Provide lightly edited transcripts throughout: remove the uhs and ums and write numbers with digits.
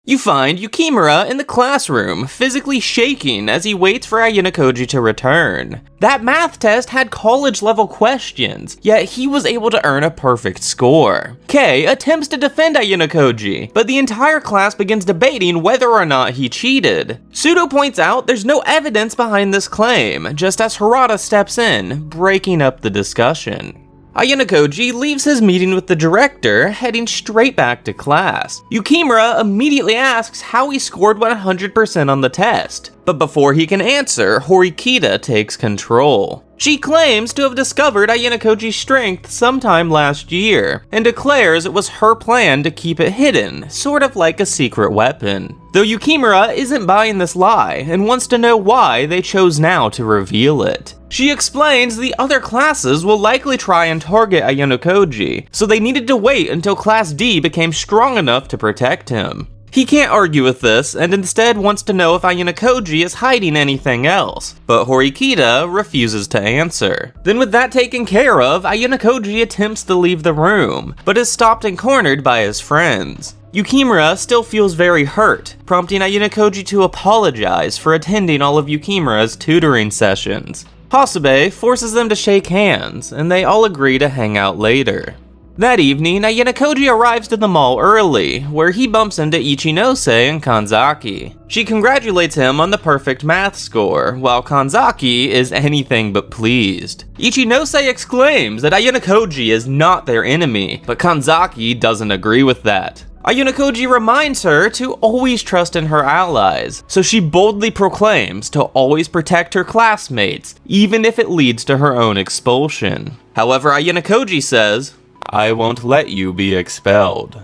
You find Yukimura in the classroom, physically shaking as he waits for Ayanokoji to return. That math test had college-level questions, yet he was able to earn a perfect score. Kei attempts to defend Ayanokoji, but the entire class begins debating whether or not he cheated. Pseudo points out there's no evidence behind this claim, just as Harada steps in, breaking up the discussion. Ayanokoji leaves his meeting with the director, heading straight back to class. Yukimura immediately asks how he scored 100% on the test, but before he can answer, Horikita takes control. She claims to have discovered Ayanokoji's strength sometime last year, and declares it was her plan to keep it hidden, sort of like a secret weapon. Though Yukimura isn't buying this lie, and wants to know why they chose now to reveal it. She explains the other classes will likely try and target Ayanokoji, so they needed to wait until Class D became strong enough to protect him. He can't argue with this, and instead wants to know if Ayanokoji is hiding anything else, but Horikita refuses to answer. Then with that taken care of, Ayanokoji attempts to leave the room, but is stopped and cornered by his friends. Yukimura still feels very hurt, prompting Ayanokoji to apologize for attending all of Yukimura's tutoring sessions. Hasabe forces them to shake hands, and they all agree to hang out later. That evening, Ayanokoji arrives to the mall early, where he bumps into Ichinose and Kanzaki. She congratulates him on the perfect math score, while Kanzaki is anything but pleased. Ichinose exclaims that Ayanokoji is not their enemy, but Kanzaki doesn't agree with that. Ayanokoji reminds her to always trust in her allies, so she boldly proclaims to always protect her classmates, even if it leads to her own expulsion. However, Ayanokoji says, "I won't let you be expelled."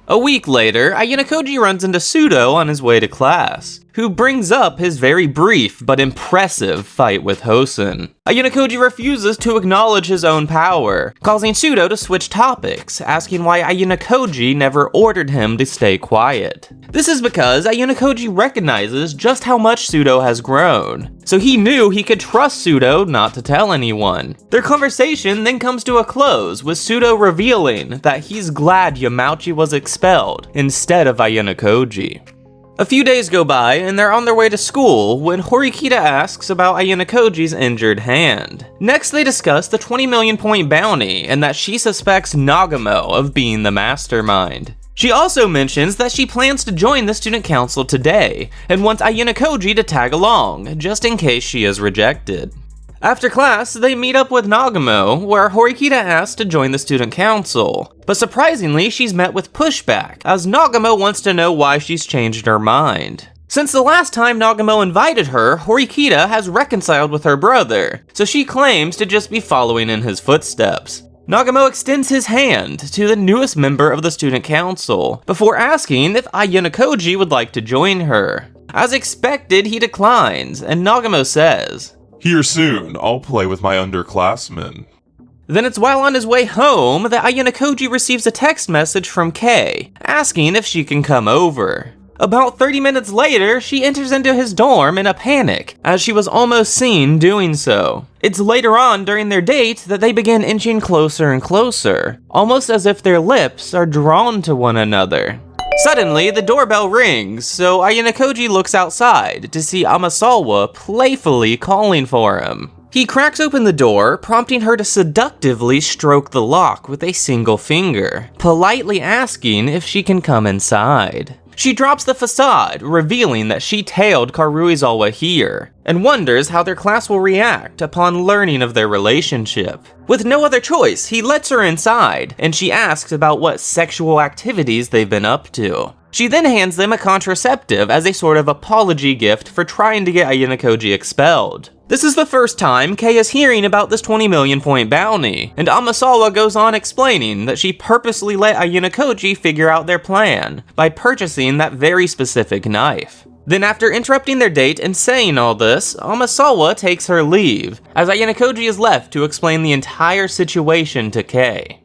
A week later, Ayanokoji runs into Pseudo on his way to class, who brings up his very brief but impressive fight with Hosen. Ayanokoji refuses to acknowledge his own power, causing Pseudo to switch topics, asking why Ayanokoji never ordered him to stay quiet. This is because Ayanokoji recognizes just how much Pseudo has grown, so he knew he could trust Pseudo not to tell anyone. Their conversation then comes to a close, with Pseudo revealing that he's glad Yamauchi was expelled instead of Ayanokoji. A few days go by, and they're on their way to school when Horikita asks about Ayanokoji's injured hand. Next, they discuss the 20 million point bounty, and that she suspects Nagamo of being the mastermind. She also mentions that she plans to join the student council today, and wants Ayanokoji to tag along, just in case she is rejected. After class, they meet up with Nagamo, where Horikita asks to join the student council. But surprisingly, she's met with pushback, as Nagamo wants to know why she's changed her mind. Since the last time Nagamo invited her, Horikita has reconciled with her brother, so she claims to just be following in his footsteps. Nagamo extends his hand to the newest member of the student council, before asking if Ayanokoji would like to join her. As expected, he declines, and Nagamo says, "Here soon, I'll play with my underclassmen." Then it's while on his way home that Ayanokoji receives a text message from Kei, asking if she can come over. About 30 minutes later, she enters into his dorm in a panic, as she was almost seen doing so. It's later on during their date that they begin inching closer and closer, almost as if their lips are drawn to one another. Suddenly, the doorbell rings, so Ayanokoji looks outside to see Amasawa playfully calling for him. He cracks open the door, prompting her to seductively stroke the lock with a single finger, politely asking if she can come inside. She drops the facade, revealing that she tailed Karuizawa here, and wonders how their class will react upon learning of their relationship. With no other choice, he lets her inside, and she asks about what sexual activities they've been up to. She then hands them a contraceptive as a sort of apology gift for trying to get Ayanokoji expelled. This is the first time Kei is hearing about this 20 million point bounty, and Amasawa goes on explaining that she purposely let Ayanokoji figure out their plan by purchasing that very specific knife. Then after interrupting their date and saying all this, Amasawa takes her leave, as Ayanokoji is left to explain the entire situation to Kei.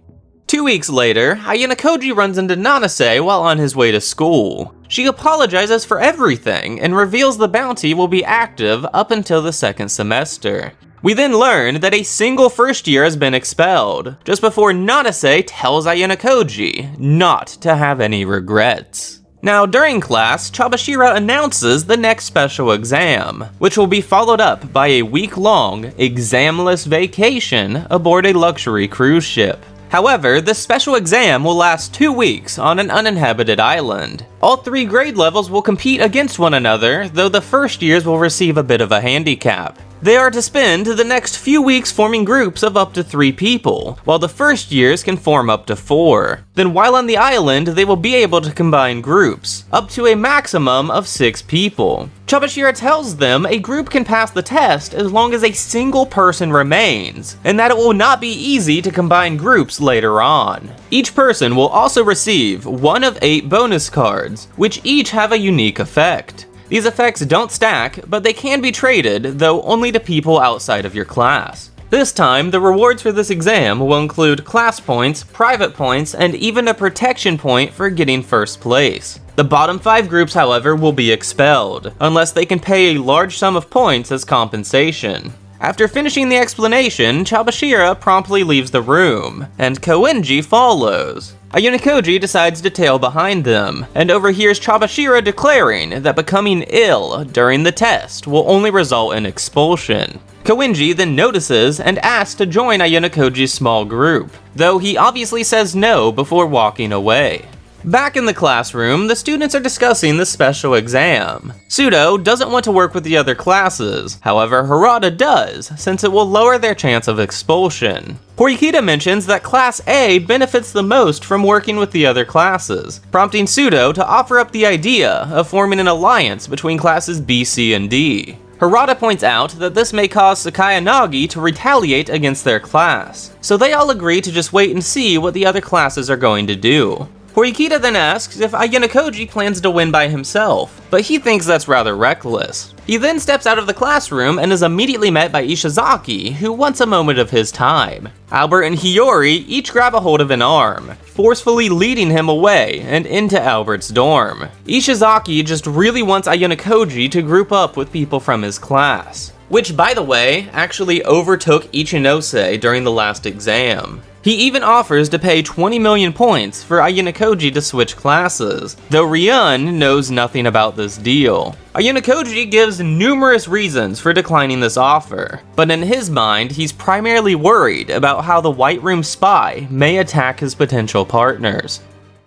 2 weeks later, Ayanokoji runs into Nanase while on his way to school. She apologizes for everything and reveals the bounty will be active up until the second semester. We then learn that a single first year has been expelled, just before Nanase tells Ayanokoji not to have any regrets. Now, during class, Chabashira announces the next special exam, which will be followed up by a week-long, examless vacation aboard a luxury cruise ship. However, this special exam will last 2 weeks on an uninhabited island. All 3 grade levels will compete against one another, though the first years will receive a bit of a handicap. They are to spend the next few weeks forming groups of up to 3 people, while the first years can form up to 4. Then while on the island, they will be able to combine groups, up to a maximum of 6 people. Chabashira tells them a group can pass the test as long as a single person remains, and that it will not be easy to combine groups later on. Each person will also receive 1 of 8 bonus cards, which each have a unique effect. These effects don't stack, but they can be traded, though only to people outside of your class. This time, the rewards for this exam will include class points, private points, and even a protection point for getting first place. The bottom 5 groups, however, will be expelled, unless they can pay a large sum of points as compensation. After finishing the explanation, Chabashira promptly leaves the room, and Koenji follows. Ayanokoji decides to tail behind them, and overhears Chabashira declaring that becoming ill during the test will only result in expulsion. Koenji then notices and asks to join Ayanokoji's small group, though he obviously says no before walking away. Back in the classroom, the students are discussing the special exam. Sudo doesn't want to work with the other classes, however Harada does, since it will lower their chance of expulsion. Horikita mentions that Class A benefits the most from working with the other classes, prompting Sudo to offer up the idea of forming an alliance between classes B, C, and D. Harada points out that this may cause Sakayanagi to retaliate against their class, so they all agree to just wait and see what the other classes are going to do. Horikita then asks if Ayanokoji plans to win by himself, but he thinks that's rather reckless. He then steps out of the classroom and is immediately met by Ishizaki, who wants a moment of his time. Albert and Hiyori each grab a hold of an arm, forcefully leading him away and into Albert's dorm. Ishizaki just really wants Ayanokoji to group up with people from his class, which, by the way, actually overtook Ichinose during the last exam. He even offers to pay 20 million points for Ayanokoji to switch classes, though Ryun knows nothing about this deal. Ayanokoji gives numerous reasons for declining this offer, but in his mind, he's primarily worried about how the White Room spy may attack his potential partners.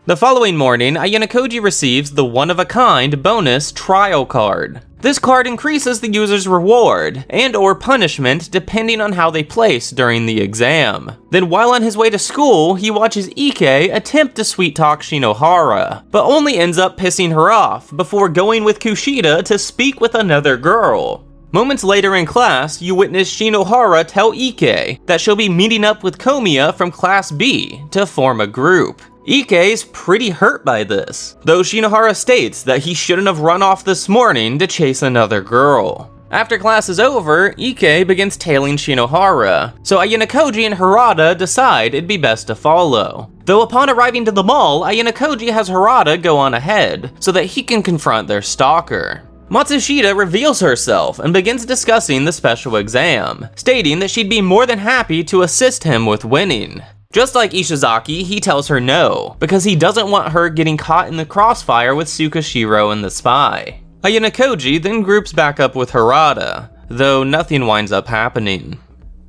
The following morning, Ayanokoji receives the one-of-a-kind bonus trial card. This card increases the user's reward and/or punishment depending on how they place during the exam. Then while on his way to school, he watches Ike attempt to sweet-talk Shinohara, but only ends up pissing her off before going with Kushida to speak with another girl. Moments later in class, you witness Shinohara tell Ike that she'll be meeting up with Komiya from Class B to form a group. Ike's pretty hurt by this, though Shinohara states that he shouldn't have run off this morning to chase another girl. After class is over, Ike begins tailing Shinohara, so Ayanokoji and Harada decide it'd be best to follow. Though upon arriving to the mall, Ayanokoji has Harada go on ahead, so that he can confront their stalker. Matsushita reveals herself and begins discussing the special exam, stating that she'd be more than happy to assist him with winning. Just like Ishizaki, he tells her no, because he doesn't want her getting caught in the crossfire with Tsukashiro and the spy. Ayanokoji then groups back up with Harada, though nothing winds up happening.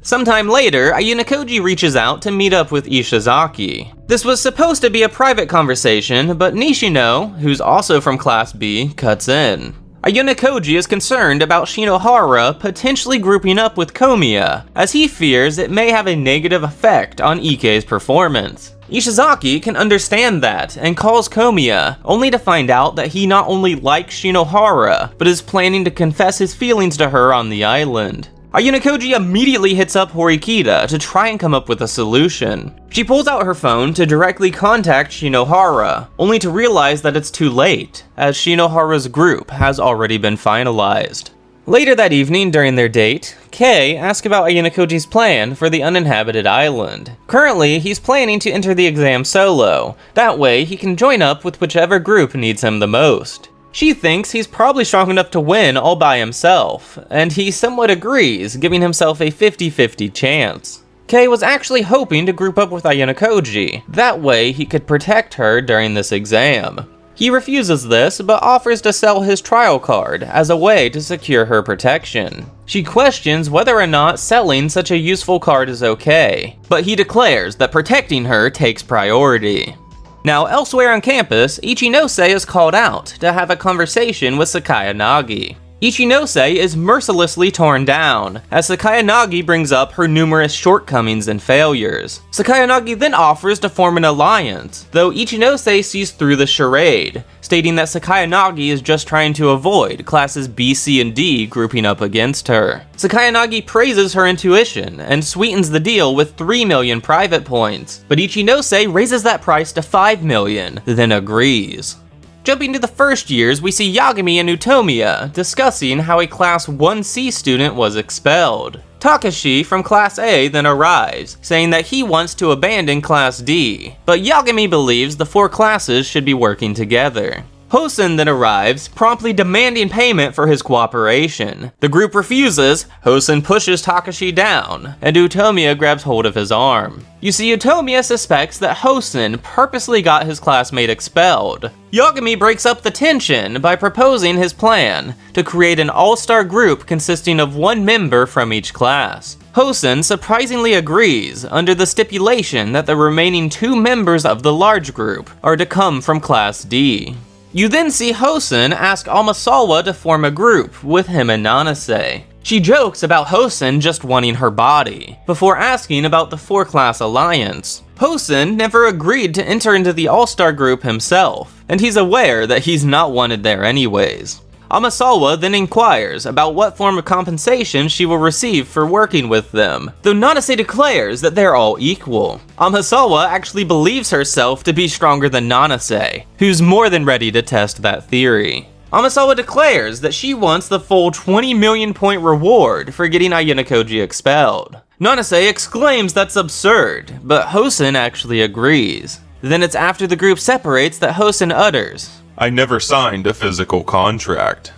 Sometime later, Ayanokoji reaches out to meet up with Ishizaki. This was supposed to be a private conversation, but Nishino, who's also from Class B, cuts in. Ayanokoji is concerned about Shinohara potentially grouping up with Komiya, as he fears it may have a negative effect on Ike's performance. Ishizaki can understand that and calls Komiya, only to find out that he not only likes Shinohara, but is planning to confess his feelings to her on the island. Ayanokoji immediately hits up Horikita to try and come up with a solution. She pulls out her phone to directly contact Shinohara, only to realize that it's too late, as Shinohara's group has already been finalized. Later that evening during their date, Kei asks about Ayanokoji's plan for the uninhabited island. Currently, he's planning to enter the exam solo, that way he can join up with whichever group needs him the most. She thinks he's probably strong enough to win all by himself, and he somewhat agrees, giving himself a 50-50 chance. Kei was actually hoping to group up with Ayanokoji, that way he could protect her during this exam. He refuses this, but offers to sell his trial card as a way to secure her protection. She questions whether or not selling such a useful card is okay, but he declares that protecting her takes priority. Now, elsewhere on campus, Ichinose is called out to have a conversation with Sakayanagi. Ichinose is mercilessly torn down, as Sakayanagi brings up her numerous shortcomings and failures. Sakayanagi then offers to form an alliance, though Ichinose sees through the charade, stating that Sakayanagi is just trying to avoid classes B, C, and D grouping up against her. Sakayanagi praises her intuition and sweetens the deal with 3 million private points, but Ichinose raises that price to 5 million, then agrees. Jumping to the first years, we see Yagami and Utomiya discussing how a Class 1C student was expelled. Takashi from Class A then arrives, saying that he wants to abandon Class D, but Yagami believes the 4 classes should be working together. Hosen then arrives, promptly demanding payment for his cooperation. The group refuses, Hosen pushes Takashi down, and Utomiya grabs hold of his arm. You see, Utomiya suspects that Hosen purposely got his classmate expelled. Yagami breaks up the tension by proposing his plan to create an all-star group consisting of 1 member from each class. Hosen surprisingly agrees under the stipulation that the remaining 2 members of the large group are to come from Class D. You then see Hosen ask Amasawa to form a group with him and Nanase. She jokes about Hosen just wanting her body, before asking about the 4-class alliance. Hosen never agreed to enter into the all-star group himself, and he's aware that he's not wanted there anyways. Amasawa then inquires about what form of compensation she will receive for working with them, though Nanase declares that they're all equal. Amasawa actually believes herself to be stronger than Nanase, who's more than ready to test that theory. Amasawa declares that she wants the full 20 million point reward for getting Ayanokoji expelled. Nanase exclaims that's absurd, but Hosen actually agrees. Then it's after the group separates that Hosen utters, I never signed a physical contract.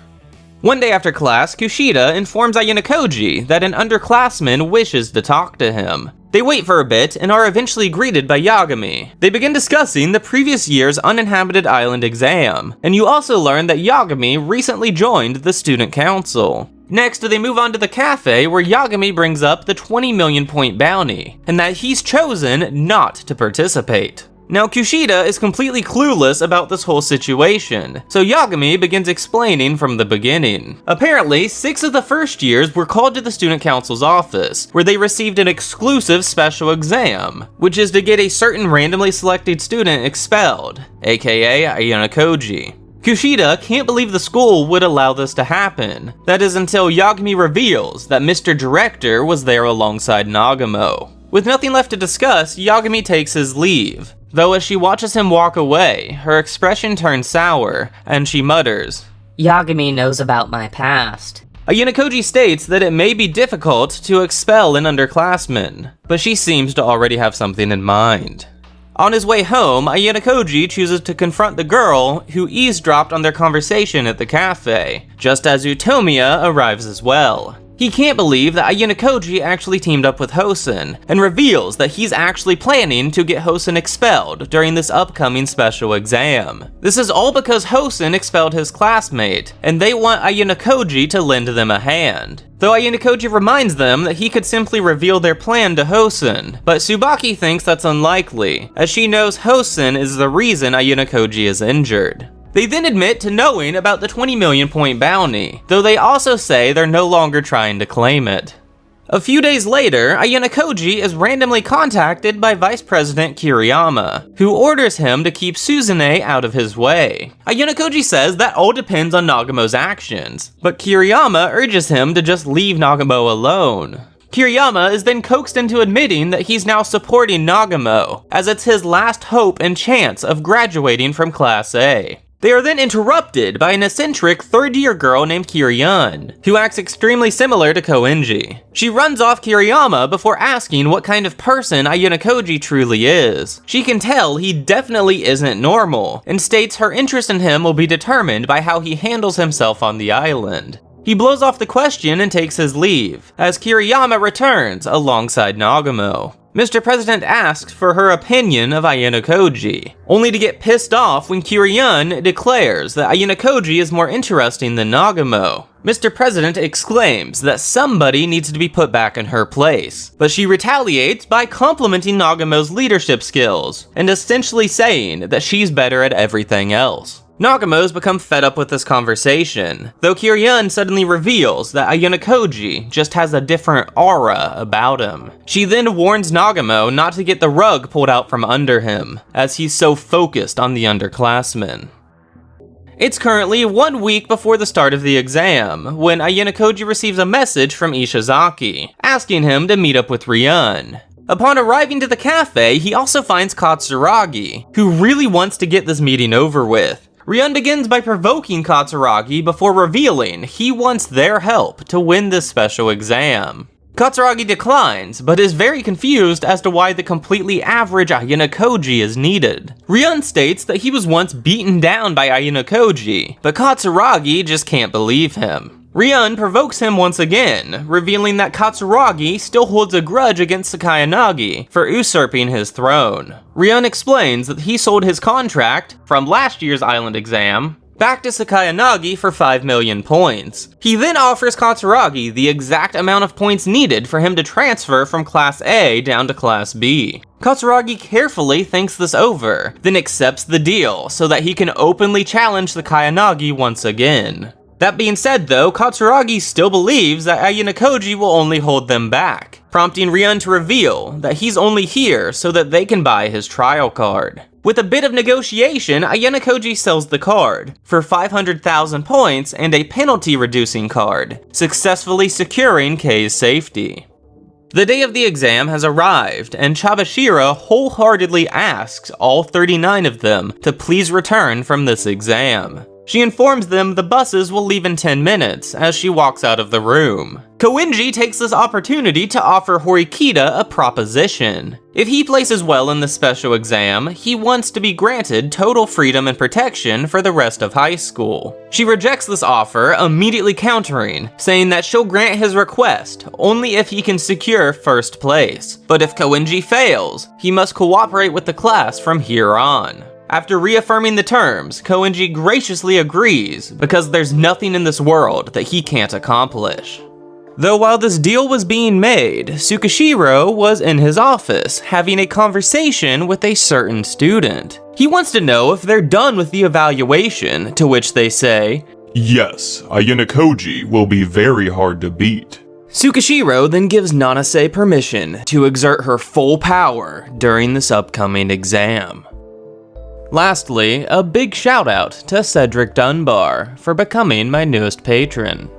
One day after class, Kushida informs Ayanokoji that an underclassman wishes to talk to him. They wait for a bit and are eventually greeted by Yagami. They begin discussing the previous year's uninhabited island exam, and you also learn that Yagami recently joined the student council. Next, they move on to the cafe where Yagami brings up the 20 million point bounty, and that he's chosen not to participate. Now, Kushida is completely clueless about this whole situation, so Yagami begins explaining from the beginning. Apparently, 6 of the first years were called to the student council's office, where they received an exclusive special exam, which is to get a certain randomly selected student expelled, aka Ayanokoji. Kushida can't believe the school would allow this to happen. That is until Yagami reveals that Mr. Director was there alongside Nagamo. With nothing left to discuss, Yagami takes his leave. Though as she watches him walk away, her expression turns sour, and she mutters, Yagami knows about my past. Ayanokoji states that it may be difficult to expel an underclassman, but she seems to already have something in mind. On his way home, Ayanokoji chooses to confront the girl who eavesdropped on their conversation at the cafe, just as Utomiya arrives as well. He can't believe that Ayanokoji actually teamed up with Hosen, and reveals that he's actually planning to get Hosen expelled during this upcoming special exam. This is all because Hosen expelled his classmate, and they want Ayanokoji to lend them a hand. Though Ayanokoji reminds them that he could simply reveal their plan to Hosen, but Tsubaki thinks that's unlikely, as she knows Hosen is the reason Ayanokoji is injured. They then admit to knowing about the 20 million point bounty, though they also say they're no longer trying to claim it. A few days later, Ayanokoji is randomly contacted by Vice President Kiriyama, who orders him to keep Suzune out of his way. Ayanokoji says that all depends on Nagamo's actions, but Kiriyama urges him to just leave Nagamo alone. Kiriyama is then coaxed into admitting that he's now supporting Nagamo, as it's his last hope and chance of graduating from Class A. They are then interrupted by an eccentric third-year girl named Kiryun, who acts extremely similar to Koenji. She runs off Kiriyama before asking what kind of person Ayanokoji truly is. She can tell he definitely isn't normal, and states her interest in him will be determined by how he handles himself on the island. He blows off the question and takes his leave, as Kiriyama returns alongside Nagamo. Mr. President asks for her opinion of Ayanokoji, only to get pissed off when Kiryu declares that Ayanokoji is more interesting than Nagamo. Mr. President exclaims that somebody needs to be put back in her place, but she retaliates by complimenting Nagamo's leadership skills, and essentially saying that she's better at everything else. Nagamo's become fed up with this conversation, though Kiryu suddenly reveals that Ayanokoji just has a different aura about him. She then warns Nagamo not to get the rug pulled out from under him, as he's so focused on the underclassmen. It's currently 1 week before the start of the exam, when Ayanokoji receives a message from Ishizaki, asking him to meet up with Ryun. Upon arriving to the cafe, he also finds Katsuragi, who really wants to get this meeting over with. Ryun begins by provoking Katsuragi before revealing he wants their help to win this special exam. Katsuragi declines, but is very confused as to why the completely average Ayanokoji is needed. Ryun states that he was once beaten down by Ayanokoji, but Katsuragi just can't believe him. Ryun provokes him once again, revealing that Katsuragi still holds a grudge against Sakayanagi for usurping his throne. Ryun explains that he sold his contract from last year's island exam back to Sakayanagi for 5 million points. He then offers Katsuragi the exact amount of points needed for him to transfer from Class A down to Class B. Katsuragi carefully thinks this over, then accepts the deal so that he can openly challenge Sakayanagi once again. That being said though, Katsuragi still believes that Ayanokoji will only hold them back, prompting Ryun to reveal that he's only here so that they can buy his trial card. With a bit of negotiation, Ayanokoji sells the card for 500,000 points and a penalty-reducing card, successfully securing Kei's safety. The day of the exam has arrived, and Chabashira wholeheartedly asks all 39 of them to please return from this exam. She informs them the buses will leave in 10 minutes as she walks out of the room. Koenji takes this opportunity to offer Horikita a proposition. If he places well in the special exam, he wants to be granted total freedom and protection for the rest of high school. She rejects this offer, immediately countering, saying that she'll grant his request only if he can secure first place. But if Koenji fails, he must cooperate with the class from here on. After reaffirming the terms, Koenji graciously agrees because there's nothing in this world that he can't accomplish. Though while this deal was being made, Tsukishiro was in his office having a conversation with a certain student. He wants to know if they're done with the evaluation, to which they say, Yes, Ayanokoji will be very hard to beat. Tsukishiro then gives Nanase permission to exert her full power during this upcoming exam. Lastly, a big shout out to Cedric Dunbar for becoming my newest patron.